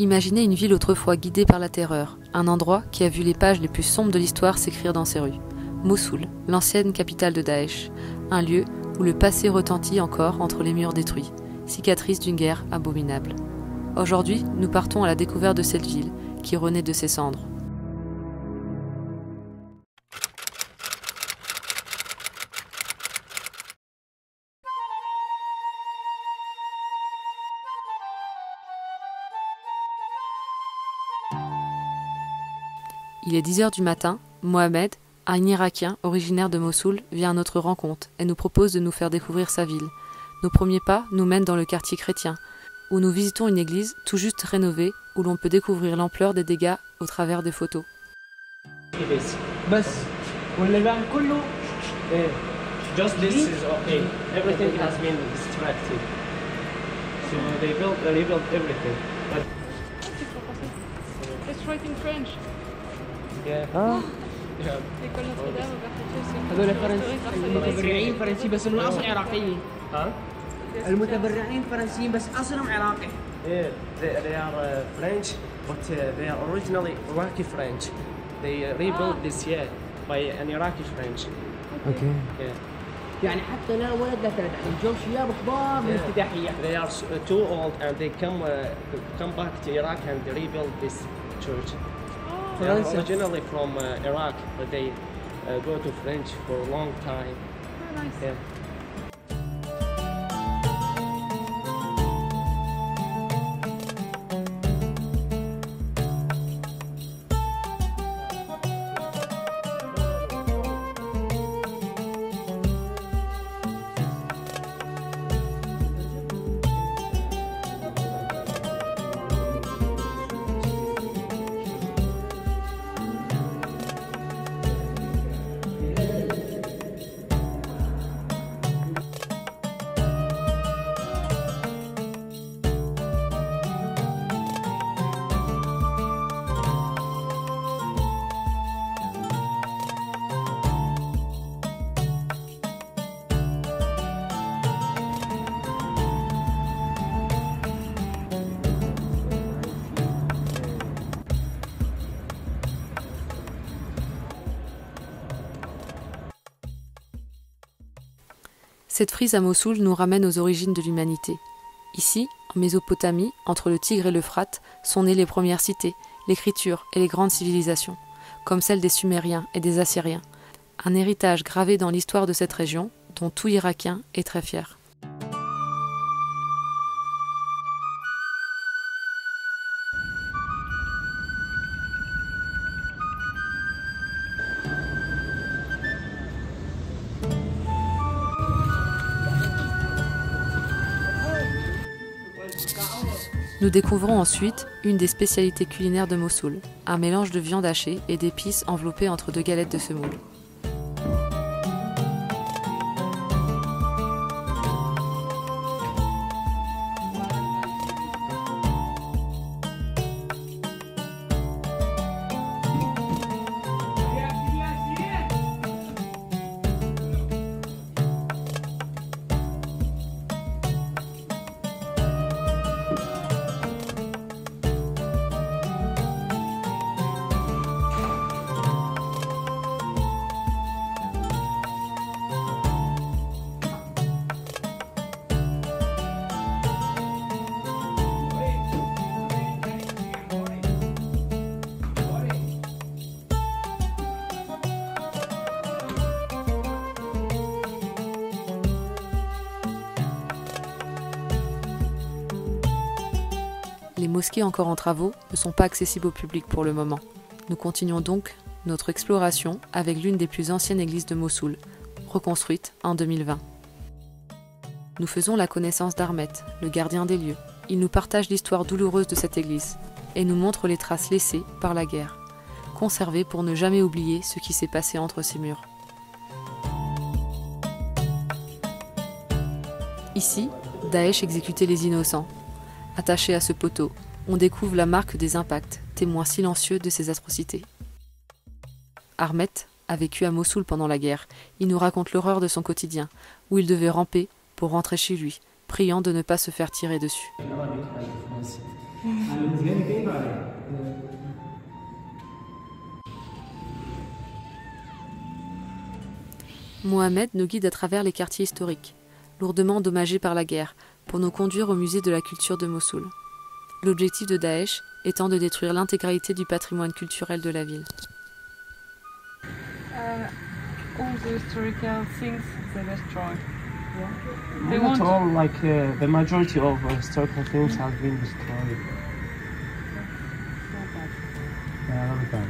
Imaginez une ville autrefois guidée par la terreur, un endroit qui a vu les pages les plus sombres de l'histoire s'écrire dans ses rues. Mossoul, l'ancienne capitale de Daesh, un lieu où le passé retentit encore entre les murs détruits, cicatrice d'une guerre abominable. Aujourd'hui, nous partons à la découverte de cette ville qui renaît de ses cendres. Il est 10 h du matin, Mohamed, un Irakien originaire de Mossoul, vient à notre rencontre et nous propose de nous faire découvrir sa ville. Nos premiers pas nous mènent dans le quartier chrétien, où nous visitons une église tout juste rénovée, où l'on peut découvrir l'ampleur des dégâts au travers des photos. Just this is okay. Everything has been distracted. So they rebuilt everything. But Let's write in French. yeah. هذول المتبرعين فرنسيين بس من اصل عراقيين. المتبرعين فرنسيين بس اصلهم عراقي. Yeah, they are French, but they are originally Iraqi French. They rebuilt this year by an Iraqi French. Okay. Yeah. يعني حتى لا ولد لا تلد الجو شياب كبار من الافتتاحيه. They are too old and they come back to Iraq and they rebuild this church. They are originally from Iraq, but they go to French for a long time. Very nice. Yeah. Cette frise à Mossoul nous ramène aux origines de l'humanité. Ici, en Mésopotamie, entre le Tigre et l'Euphrate, sont nées les premières cités, l'écriture et les grandes civilisations, comme celle des Sumériens et des Assyriens. Un héritage gravé dans l'histoire de cette région, dont tout Irakien est très fier. Nous découvrons ensuite une des spécialités culinaires de Mossoul, un mélange de viande hachée et d'épices enveloppées entre deux galettes de semoule. Les mosquées encore en travaux ne sont pas accessibles au public pour le moment. Nous continuons donc notre exploration avec l'une des plus anciennes églises de Mossoul, reconstruite en 2020. Nous faisons la connaissance d'Ahmet, le gardien des lieux. Il nous partage l'histoire douloureuse de cette église et nous montre les traces laissées par la guerre, conservées pour ne jamais oublier ce qui s'est passé entre ces murs. Ici, Daesh exécutait les innocents. Attaché à ce poteau, on découvre la marque des impacts, témoin silencieux de ces atrocités. Ahmet a vécu à Mossoul pendant la guerre. Il nous raconte l'horreur de son quotidien, où il devait ramper pour rentrer chez lui, priant de ne pas se faire tirer dessus. Mohamed nous guide à travers les quartiers historiques, lourdement endommagés par la guerre, pour nous conduire au musée de la culture de Mossoul. L'objectif de Daesh étant de détruire l'intégralité du patrimoine culturel de la ville. All the historical things they destroy. They Not want all, like the majority of historical things have been destroyed. Yeah, very bad.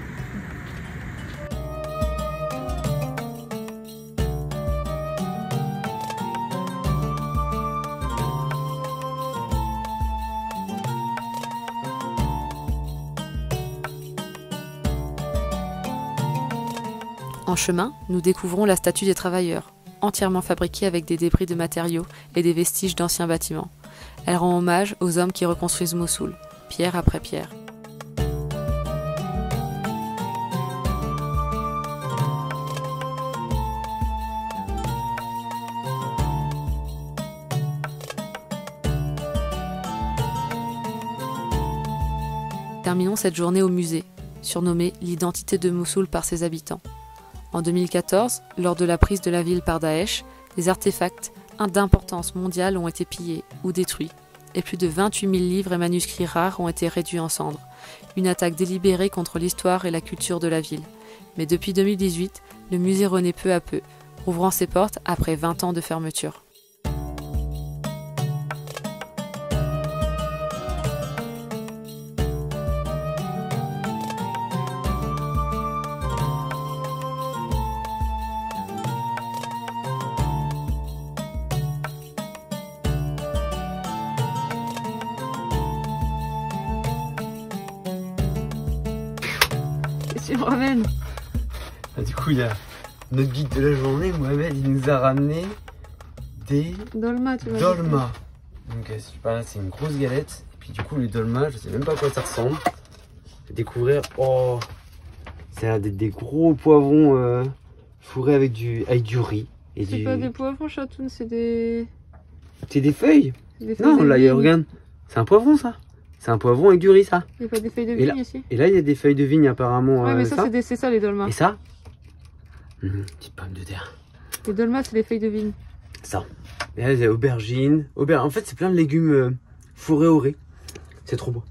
En chemin, nous découvrons la statue des travailleurs, entièrement fabriquée avec des débris de matériaux et des vestiges d'anciens bâtiments. Elle rend hommage aux hommes qui reconstruisent Mossoul, pierre après pierre. Terminons cette journée au musée, surnommé l'identité de Mossoul par ses habitants. En 2014, lors de la prise de la ville par Daesh, des artefacts d'importance mondiale ont été pillés ou détruits, et plus de 28 000 livres et manuscrits rares ont été réduits en cendres. Une attaque délibérée contre l'histoire et la culture de la ville. Mais depuis 2018, le musée renaît peu à peu, rouvrant ses portes après 20 ans de fermeture. Qu'est-ce que tu me ramènes? Du coup, il y a notre guide de la journée, Mohamed, il nous a ramené des Dolma, tu vois. dolmas. Donc, je sais pas, c'est une grosse galette. Et puis, du coup, les dolmas, je sais même pas à quoi ça ressemble. Je vais découvrir. Oh, ça a l'air d'être des gros poivrons fourrés avec du riz. C'est pas des poivrons, Chatoun, c'est des. C'est des feuilles? Des feuilles Non, de là, vigne. regarde. C'est un poivron, ça. C'est un poivron avec du riz, ça. Il n'y a pas des feuilles de Et là- vigne ici? Et là, il y a des feuilles de vigne, apparemment. Ouais, mais ça. c'est ça les dolmas. Et ça petite pomme de terre. Les dolmas, c'est les feuilles de vigne. Ça. Et là, il y a aubergines. En fait, c'est plein de légumes fourrés au riz. C'est trop beau.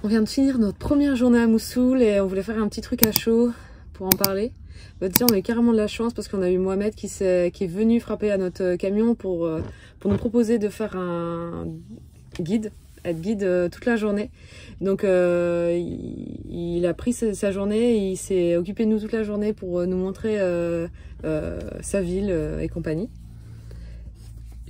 On vient de finir notre première journée à Mossoul et on voulait faire un petit truc à chaud pour en parler. Bah, déjà, on a eu carrément de la chance parce qu'on a eu Mohamed qui est venu frapper à notre camion pour nous proposer de faire un guide, être guide toute la journée. Donc il a pris sa journée et il s'est occupé de nous toute la journée pour nous montrer sa ville et compagnie.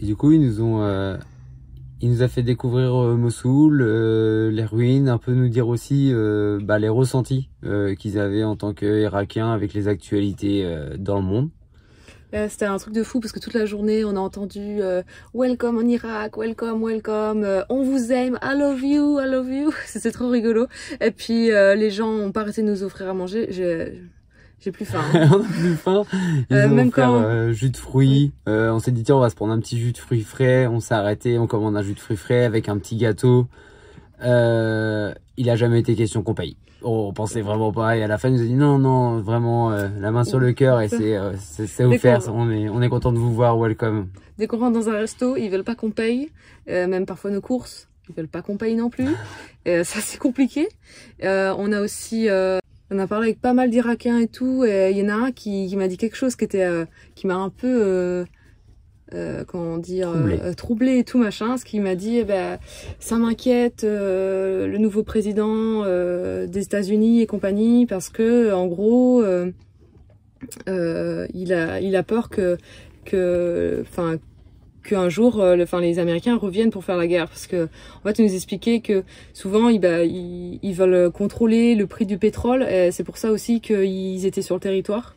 Et du coup, il nous a fait découvrir Mossoul, les ruines, un peu nous dire aussi les ressentis qu'ils avaient en tant qu'Irakiens avec les actualités dans le monde. C'était un truc de fou parce que toute la journée on a entendu welcome en Irak, welcome, welcome, on vous aime, I love you, I love you. C'était trop rigolo. Et puis les gens ont pas arrêté de nous offrir à manger. J'ai plus faim. Hein. On a plus faim. Ils ont même offert jus de fruits. On s'est dit tiens, on va se prendre un petit jus de fruits frais. On s'est arrêté, on commande un jus de fruits frais avec un petit gâteau. Il a jamais été question qu'on paye. On pensait vraiment pas et à la fin il nous a dit non vraiment la main sur le cœur et c'est offert. On est content de vous voir, welcome. Dès qu'on rentre dans un resto, ils veulent pas qu'on paye. Même parfois nos courses, ils veulent pas qu'on paye non plus. Ça c'est compliqué. On a aussi on a parlé avec pas mal d'Irakiens et tout, et il y en a un qui m'a dit quelque chose qui m'a un peu comment dire, troublé et tout machin, ce qui m'a dit ça m'inquiète le nouveau président des États-Unis et compagnie parce que en gros il a peur qu'un jour les Américains reviennent pour faire la guerre parce que en fait il nous expliquait que souvent ils veulent contrôler le prix du pétrole et c'est pour ça aussi qu'ils étaient sur le territoire.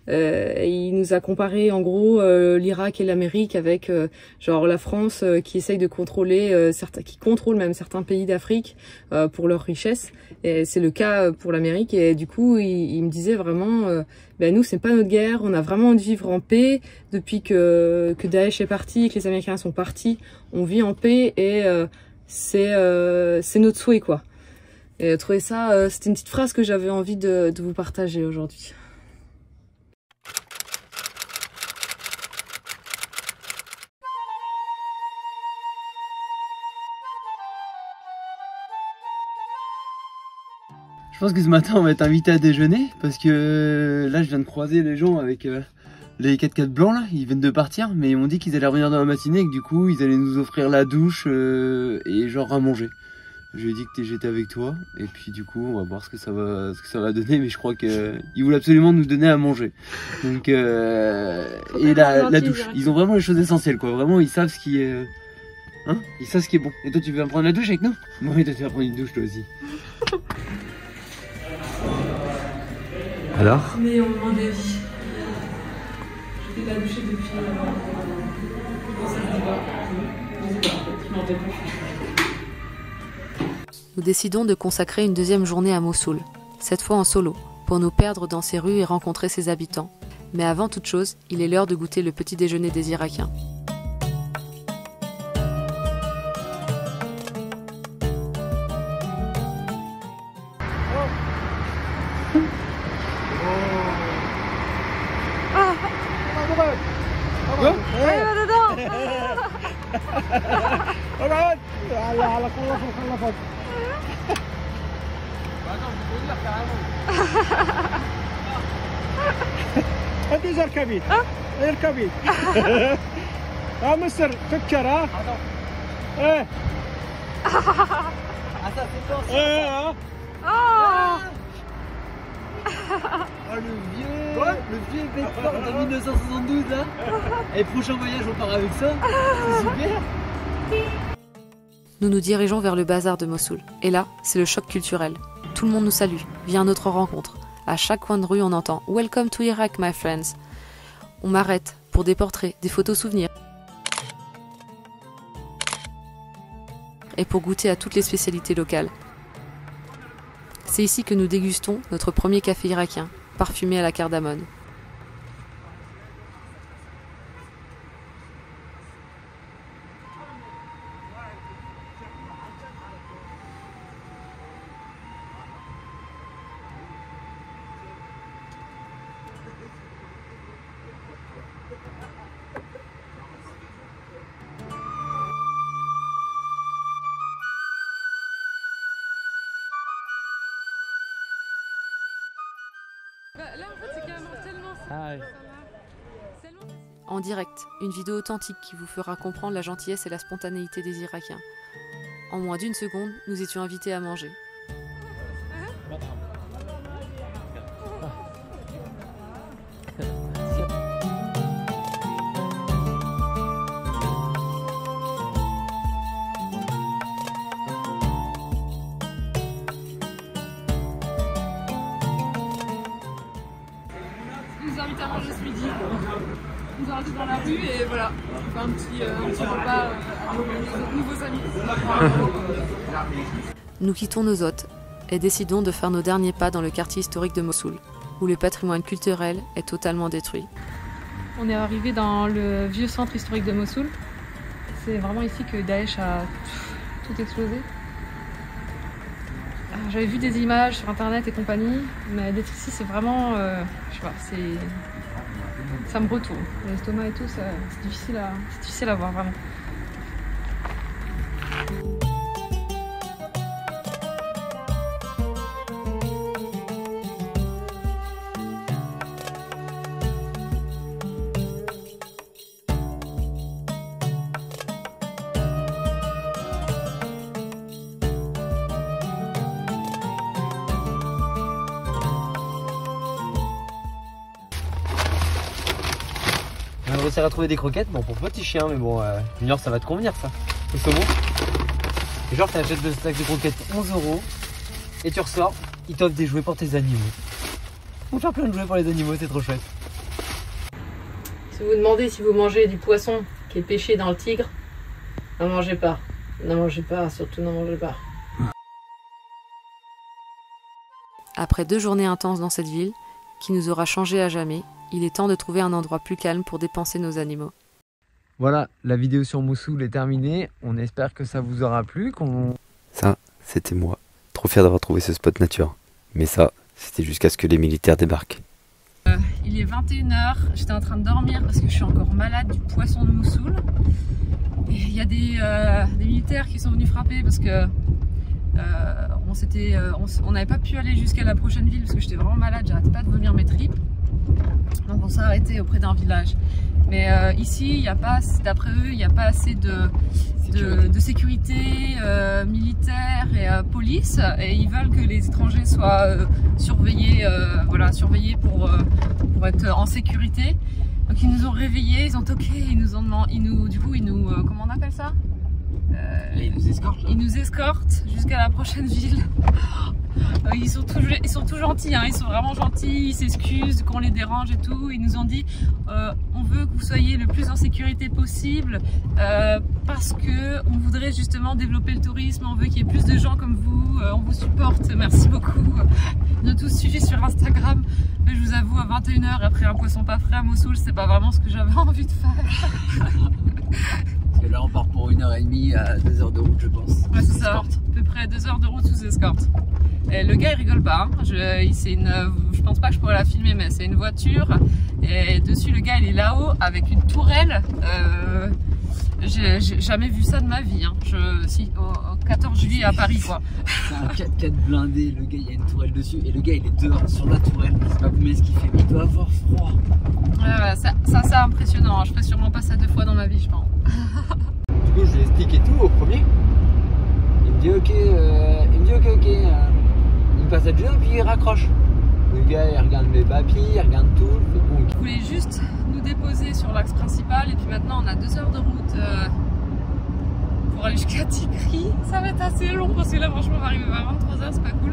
Il nous a comparé en gros l'Irak et l'Amérique avec genre la France qui essaye de contrôler qui contrôle même certains pays d'Afrique pour leur richesse, et c'est le cas pour l'Amérique. Et du coup il me disait vraiment nous c'est pas notre guerre, on a vraiment envie de vivre en paix depuis que Daesh est parti et que les Américains sont partis, on vit en paix et c'est notre souhait, quoi. Et trouver ça, c'était une petite phrase que j'avais envie de vous partager aujourd'hui. Je pense que ce matin on va être invité à déjeuner parce que là je viens de croiser les gens avec les 4x4 blancs là, ils viennent de partir mais ils m'ont dit qu'ils allaient revenir dans la matinée et que du coup ils allaient nous offrir la douche et genre à manger. Je lui ai dit que j'étais avec toi et puis du coup on va voir ce que ça va donner, mais je crois qu'ils voulaient absolument nous donner à manger. Donc et la douche, ils ont vraiment les choses essentielles quoi, vraiment ils savent ce qui est hein, ils savent ce qui est bon. Et toi tu veux prendre la douche avec nous? Bon, et toi tu vas prendre une douche toi aussi. Alors? Mais au moment des vies. Je t'ai pas douché depuis. Ça se dit pas. Je sais pas, je m'en rappelle plus. Nous décidons de consacrer une deuxième journée à Mossoul, cette fois en solo, pour nous perdre dans ses rues et rencontrer ses habitants. Mais avant toute chose, il est l'heure de goûter le petit déjeuner des Irakiens. هذه اركبي اركبي مصر فكر ها ايه ايه Le vieux Bedford de 1972 là. Et prochain voyage on part avec ça. C'est super. Nous nous dirigeons vers le bazar de Mossoul. Et là, c'est le choc culturel. Tout le monde nous salue, vient à notre rencontre. À chaque coin de rue, on entend « Welcome to Iraq, my friends ». On m'arrête pour des portraits, des photos souvenirs. Et pour goûter à toutes les spécialités locales. C'est ici que nous dégustons notre premier café irakien, parfumé à la cardamone. Là, en fait, c'est carrément tellement... En direct, une vidéo authentique qui vous fera comprendre la gentillesse et la spontanéité des Irakiens. En moins d'une seconde, nous étions invités à manger. Ils nous invitent à manger ce midi. Ils nous invitent dans la rue et voilà, on fait un petit repas à nos nouveaux amis. Nous quittons nos hôtes et décidons de faire nos derniers pas dans le quartier historique de Mossoul, où le patrimoine culturel est totalement détruit. On est arrivé dans le vieux centre historique de Mossoul. C'est vraiment ici que Daesh a tout explosé. J'avais vu des images sur internet et compagnie, mais d'être ici c'est vraiment, je sais pas, ça me retourne. L'estomac et tout, c'est difficile à voir vraiment. On va réussir à trouver des croquettes, bon pour petit chien, mais bon Junior ça va te convenir ça. Le saumon. Et genre t'achètes le sac de croquettes 11 € et tu ressors, ils t'offrent des jouets pour tes animaux. On va faire plein de jouets pour les animaux, c'est trop chouette. Si vous vous demandez si vous mangez du poisson qui est pêché dans le Tigre, n'en mangez pas. N'en mangez pas, surtout n'en mangez pas. Après 2 journées intenses dans cette ville, qui nous aura changé à jamais, il est temps de trouver un endroit plus calme pour dépenser nos animaux. Voilà, la vidéo sur Mossoul est terminée. On espère que ça vous aura plu. Ça, c'était moi. Trop fier d'avoir trouvé ce spot nature. Mais ça, c'était jusqu'à ce que les militaires débarquent. Il est 21 h, j'étais en train de dormir parce que je suis encore malade du poisson de Mossoul. Et il y a des militaires qui sont venus frapper parce que on n'avait pas pu aller jusqu'à la prochaine ville parce que j'étais vraiment malade, j'arrêtais pas de vomir mes tripes. Donc on s'est arrêté auprès d'un village. Mais ici, il n'y a pas, d'après eux, il n'y a pas assez de sécurité militaire et police, et ils veulent que les étrangers soient surveillés, surveillés pour être en sécurité. Donc ils nous ont réveillés, ils ont toqué, comment on appelle ça? Ils nous escortent là. Ils nous escortent jusqu'à la prochaine ville. Ils sont tout gentils, hein. Ils sont vraiment gentils, ils s'excusent qu'on les dérange et tout. Ils nous ont dit on veut que vous soyez le plus en sécurité possible parce que on voudrait justement développer le tourisme, on veut qu'il y ait plus de gens comme vous, on vous supporte, merci beaucoup. Ils nous ont tous suivi sur Instagram. Mais je vous avoue, à 21 h après un poisson pas frais à Mossoul, c'est pas vraiment ce que j'avais envie de faire. Parce que là on part pour 1h30 à 2 heures de route, je pense. Ouais, c'est ça, à peu près 2 heures de route sous escorte. Et le gars il rigole pas, hein. Je pense pas que je pourrais la filmer, mais c'est une voiture et dessus le gars il est là-haut avec une tourelle. J'ai jamais vu ça de ma vie, hein. Au 14 juillet à Paris quoi. C'est un 4x4 blindé, le gars il y a une tourelle dessus et le gars il est dehors sur la tourelle, je sais pas combien ce qu'il fait, mais il doit avoir froid. Ouais, ça c'est impressionnant, hein. Je ferai sûrement pas ça 2 fois dans ma vie je pense. Du coup je lui explique et tout au premier. Il me dit ok, il passe à deux et puis il raccroche. Le gars il regarde mes papiers, il regarde tout, il fait bon. Il voulait juste nous déposer sur l'axe principal et puis maintenant on a 2 heures de route pour aller jusqu'à Tikrit. Ça va être assez long parce que là franchement on va arriver à 23 h, c'est pas cool.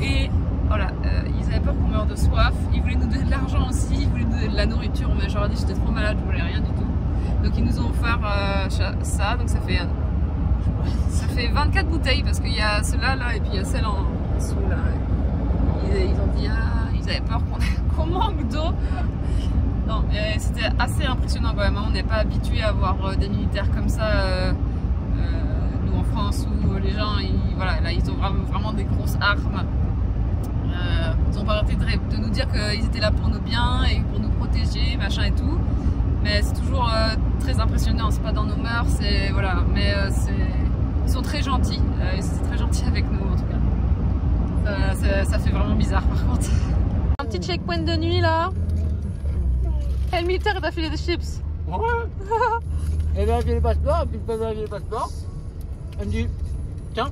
Et voilà, ils avaient peur qu'on meure de soif, ils voulaient nous donner de l'argent aussi, ils voulaient nous donner de la nourriture, mais j'aurais dit j'étais trop malade, je voulais rien du tout. Donc ils nous ont offert ça, donc ça fait 24 bouteilles parce qu'il y a celle-là là, et puis il y a celle en dessous là. Ils ont dit ils avaient peur qu'on manque d'eau. Non, c'était assez impressionnant quand même, on n'est pas habitué à voir des militaires comme ça nous en France où les gens là, ils ont vraiment des grosses armes. Ils ont pas arrêté de nous dire qu'ils étaient là pour nos biens et pour nous protéger, machin et tout. Mais c'est toujours très impressionnant, c'est pas dans nos mœurs, voilà, mais ils sont très gentils, c'est très gentil avec nous en tout cas. Ça fait vraiment bizarre par contre. Un petit checkpoint de nuit là. Et le militaire il t'a filé des chips. Ouais. Et vérifier les passeports, et puis il peut vérifier les passeports. Elle me dit tiens,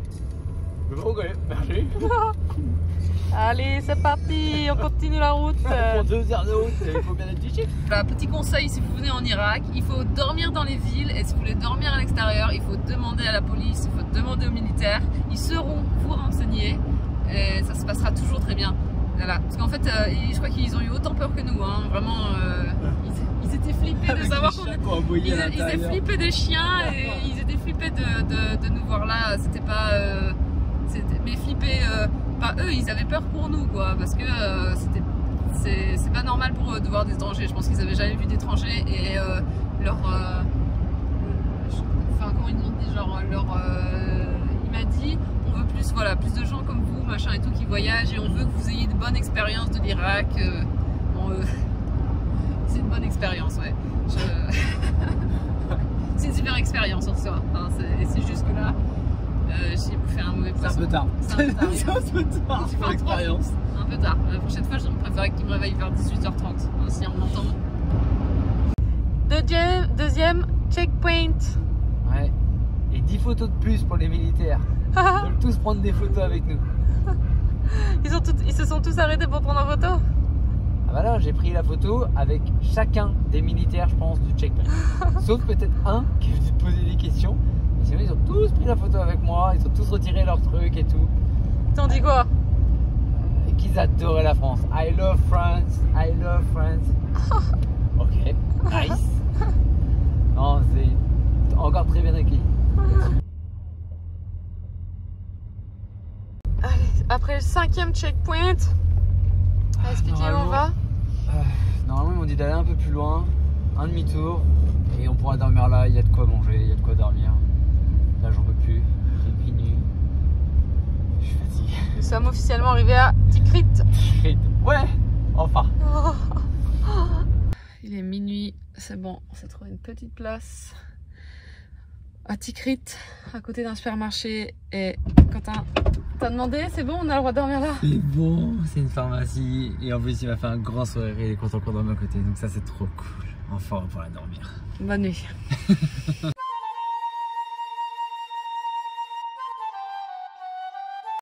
ok, merci. Allez, c'est parti, on continue la route. Pour 2 heures de route, il faut bien être chic. Petit conseil, si vous venez en Irak, il faut dormir dans les villes et si vous voulez dormir à l'extérieur, il faut demander à la police, il faut demander aux militaires. Ils sauront vous renseigner et ça se passera toujours très bien. Voilà. Parce qu'en fait, je crois qu'ils ont eu autant peur que nous, hein. Vraiment, ils étaient flippés de savoir qu'on... Ils étaient flippés des chiens et ils étaient flippés de nous voir là. C'était pas... mais flippés... eux, ils avaient peur pour nous, quoi, parce que c'est pas normal pour eux de voir des étrangers. Je pense qu'ils avaient jamais vu d'étrangers et comment ils m'ont dit, genre il m'a dit on veut plus, voilà, plus de gens comme vous, machin et tout, qui voyagent et on veut que vous ayez de bonnes expériences de l'Irak. C'est une bonne expérience, ouais. C'est une super expérience en soi. Hein, c'est juste que là. J'ai bouffé un mauvais poisson. C'est un peu tard. C'est un peu tard. Super expérience. Un peu tard. La prochaine fois, je préférerais qu'il me réveille vers 18h30. Si on m'entend. Deuxième checkpoint. Ouais. Et 10 photos de plus pour les militaires. Ils veulent tous prendre des photos avec nous. Ils se sont tous arrêtés pour prendre en photo. Ah bah là, j'ai pris la photo avec chacun des militaires, je pense, du checkpoint. Sauf peut-être un qui a dû poser des questions. Mais sinon, ils ont tous pris la photo avec moi, ils ont tous retiré leurs trucs et tout. T'en dis quoi? Et qu'ils adoraient la France. I love France, I love France. Ok, nice. Non, c'est encore très bien accueilli. Allez, après le 5e checkpoint, expliquez où on va. Normalement, ils m'ont dit d'aller un peu plus loin, un demi-tour. Et on pourra dormir là, il y a de quoi manger, il y a de quoi dormir. Là j'en peux plus, il est minuit. Je suis fatigué. Nous sommes officiellement arrivés à Tikrit. Ouais, enfin. Il est minuit, c'est bon, on s'est trouvé une petite place à Tikrit, à côté d'un supermarché. Et Quentin, t'as demandé, c'est bon, on a le droit de dormir là? C'est bon, c'est une pharmacie. Et en plus il m'a fait un grand sourire, il est content qu'on dorme à côté. Donc ça c'est trop cool. Enfin on pourra dormir. Bonne nuit.